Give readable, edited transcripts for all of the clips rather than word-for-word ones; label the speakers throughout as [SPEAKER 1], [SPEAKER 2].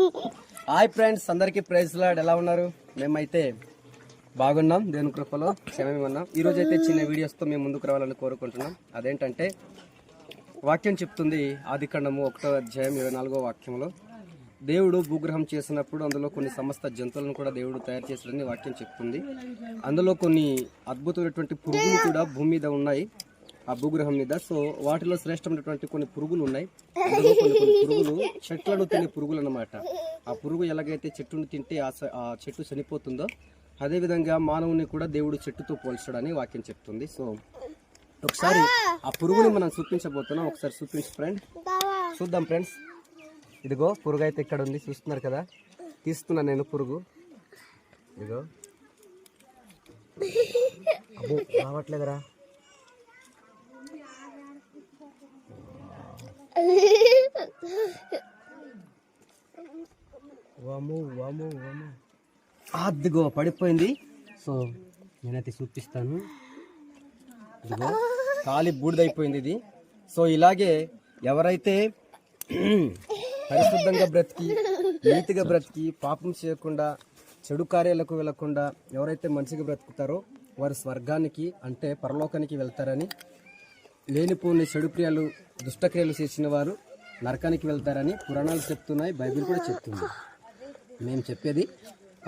[SPEAKER 1] Hi friends, అందరికీ praise lord. ఎలా ఉన్నారు? మేమైతే బాగున్నాం, దేవుని కృపలో క్షేమంగా ఉన్నాం. ఈ రోజు అయితే చిన్న వీడియోస్తో మేము ముందుకు రావాలని కోరుకుంటున్నాం. అదేంటంటే వాక్యం చెప్తుంది, ఆదికాండము 1వ అధ్యాయం 24వ వాక్యంలో దేవుడు భూగ్రహం చేసినప్పుడు అందులో కొన్ని సమస్త జంతువులను కూడా దేవుడు తయారు చేశాడని వాక్యం చెప్తుంది. అందులో కొన్ని అద్భుతమైనటువంటి పురుగులు కూడా భూమి మీద ఉన్నాయి, ఆ భూగ్రహం మీద. సో వాటిలో శ్రేష్టమైనటువంటి కొన్ని పురుగులు ఉన్నాయి. అందులో కొన్ని పురుగులు చెట్లను తినే పురుగులు అన్నమాట. ఆ పురుగు ఎలాగైతే చెట్టును తింటే ఆ చెట్టు చనిపోతుందో, అదేవిధంగా మానవుని కూడా దేవుడు చెట్టుతో పోల్చాడని వాక్యం చెప్తుంది. సో ఒకసారి ఆ పురుగుని మనం చూపించబోతున్నాం. ఒకసారి చూపించు ఫ్రెండ్, చూద్దాం ఫ్రెండ్స్. ఇదిగో పురుగు అయితే ఇక్కడ ఉంది, చూస్తున్నారు కదా. తీస్తున్నా నేను పురుగు. ఇదిగో అబ్బో, రావట్లేదురా. అదిగో పడిపోయింది. సో నేనైతే చూపిస్తాను. ఇదిగో కాలి బూడిదైపోయింది ఇది. సో ఇలాగే ఎవరైతే పరిశుద్ధంగా బ్రతికి, నీతిగా బ్రతికి, పాపం చేయకుండా, చెడు కార్యాలకు వెళ్లకుండా ఎవరైతే మంచిగా బ్రతుకుతారో వారు స్వర్గానికి అంటే పరలోకానికి వెళ్తారని, లేనిపోని చెడు క్రియలు, దుష్టక్రియలు చేసిన వారు నరకానికి వెళ్తారని పురాణాలు చెప్తున్నాయి, బైబిల్ కూడా చెప్తుంది. మేము చెప్పేది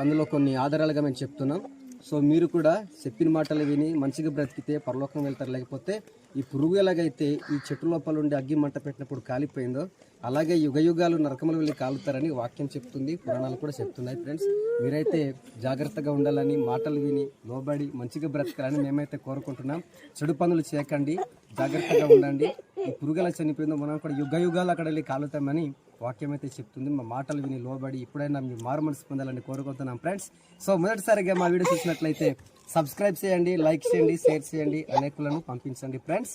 [SPEAKER 1] అందులో కొన్ని ఆధారాలుగా మేము చెప్తున్నాం. సో మీరు కూడా చెప్పిన మాటలు విని మంచిగా బ్రతికితే పరలోకం వెళ్తారు. లేకపోతే ఈ పురుగు ఎలాగైతే ఈ చెట్టు లోపల ఉండి అగ్గి మంట పెట్టినప్పుడు కాలిపోయిందో, అలాగే యుగాలు నరకములు వెళ్ళి కాలుతారని వాక్యం చెప్తుంది, పురాణాలు కూడా చెప్తున్నాయి. ఫ్రెండ్స్, మీరైతే జాగ్రత్తగా ఉండాలని, మాటలు విని లోబడి మంచిగా బ్రతకాలని మేమైతే కోరుకుంటున్నాం. చెడు పనులు చేయకండి, జాగ్రత్తగా ఉండండి. ఈ పురుగు ఎలా చనిపోయిందో మనం కూడా యుగాలు అక్కడ వెళ్ళి కాలుతామని వాక్యం అయితే చెప్తుంది. మా మాటలు విని లోబడి ఇప్పుడైనా మీ మారు మనసు పొందాలని కోరుకుంటున్నాం ఫ్రెండ్స్. సో మొదటిసారిగా మా వీడియో చూసినట్లయితే సబ్స్క్రైబ్ చేయండి, లైక్ చేయండి, షేర్ చేయండి, అనేకులను పంపించండి ఫ్రెండ్స్.